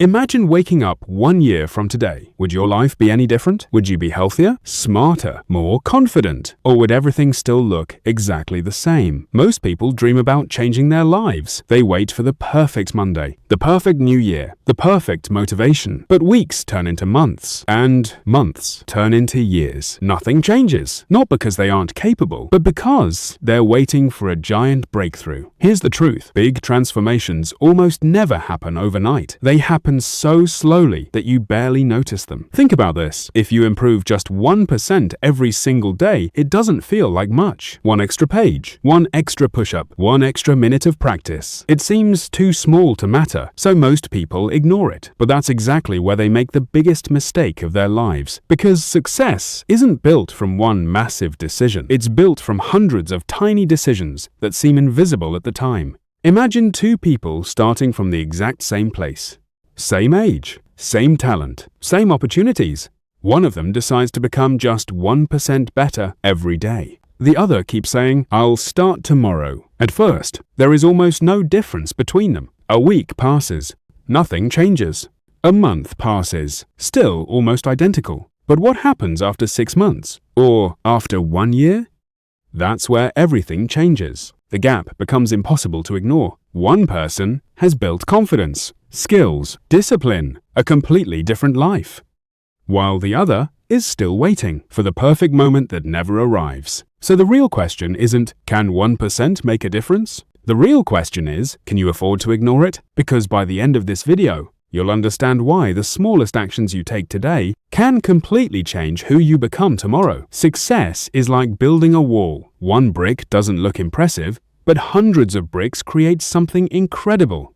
Imagine waking up 1 year from today. Would your life be any different? Would you be healthier, smarter, more confident? Or would everything still look exactly the same? Most people dream about changing their lives. They wait for the perfect Monday, the perfect new year, the perfect motivation. But weeks turn into months, and months turn into years. Nothing changes. Not because they aren't capable, but because they're waiting for a giant breakthrough. Here's the truth. Big transformations almost never happen overnight. They happen so slowly that you barely notice them. Think about this. If you improve just 1% every single day, it doesn't feel like much. One extra page, one extra push-up, one extra minute of practice. It seems too small to matter, so most people ignore it. But that's exactly where they make the biggest mistake of their lives. Because success isn't built from one massive decision. It's built from hundreds of tiny decisions that seem invisible at the time. Imagine two people starting from the exact same place. Same age, same talent, same opportunities. One of them decides to become just 1% better every day. The other keeps saying, "I'll start tomorrow." At first, there is almost no difference between them. A week passes. Nothing changes. A month passes. Still almost identical. But what happens after 6 months? Or after 1 year? That's where everything changes. The gap becomes impossible to ignore. One person has built confidence, skills, discipline, a completely different life, while the other is still waiting for the perfect moment that never arrives. So the real question isn't, can 1% make a difference? The real question is, can you afford to ignore it? Because by the end of this video, you'll understand why the smallest actions you take today can completely change who you become tomorrow. Success is like building a wall. One brick doesn't look impressive, but hundreds of bricks create something incredible.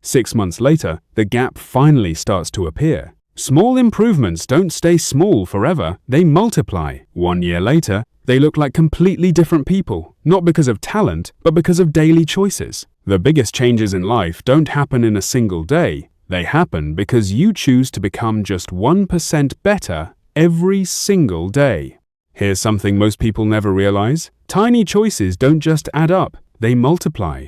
6 months later, the gap finally starts to appear. Small improvements don't stay small forever, they multiply. 1 year later, they look like completely different people, not because of talent, but because of daily choices. The biggest changes in life don't happen in a single day. They happen because you choose to become just 1% better every single day. Here's something most people never realize. Tiny choices don't just add up, they multiply.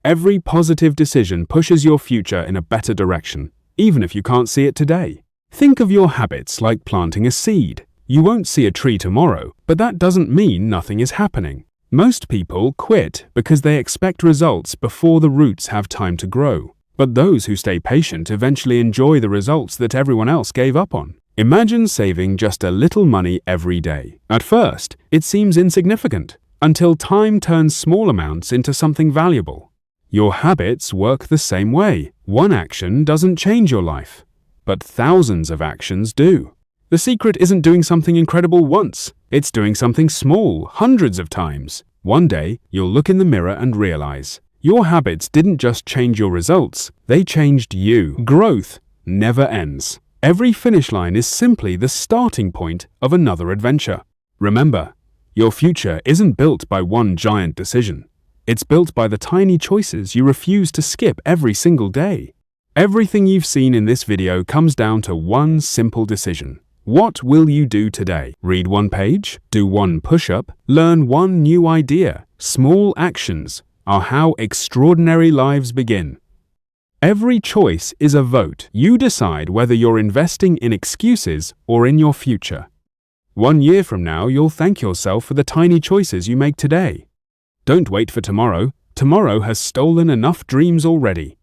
Every positive decision pushes your future in a better direction, even if you can't see it today. Think of your habits like planting a seed. You won't see a tree tomorrow, but that doesn't mean nothing is happening. Most people quit because they expect results before the roots have time to grow. But those who stay patient eventually enjoy the results that everyone else gave up on. Imagine saving just a little money every day. At first, it seems insignificant, until time turns small amounts into something valuable. Your habits work the same way. One action doesn't change your life, but thousands of actions do. The secret isn't doing something incredible once. It's doing something small hundreds of times. One day, you'll look in the mirror and realize, your habits didn't just change your results, they changed you. Growth never ends. Every finish line is simply the starting point of another adventure. Remember, your future isn't built by one giant decision. It's built by the tiny choices you refuse to skip every single day. Everything you've seen in this video comes down to one simple decision. What will you do today? Read one page, do one push-up, learn one new idea. Small actions are how extraordinary lives begin. Every choice is a vote. You decide whether you're investing in excuses or in your future. 1 year from now, you'll thank yourself for the tiny choices you make today. Don't wait for tomorrow. Tomorrow has stolen enough dreams already.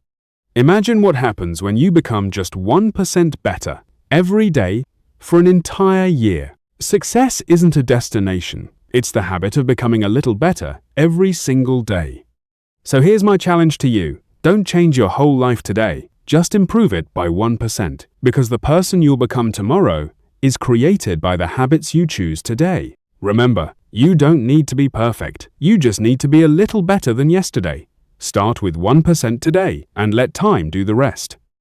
Imagine what happens when you become just 1% better every day for an entire year. Success isn't a destination. It's the habit of becoming a little better every single day. So here's my challenge to you. Don't change your whole life today. Just improve it by 1%. Because the person you'll become tomorrow is created by the habits you choose today. Remember, you don't need to be perfect. You just need to be a little better than yesterday. Start with 1% today and let time do the rest.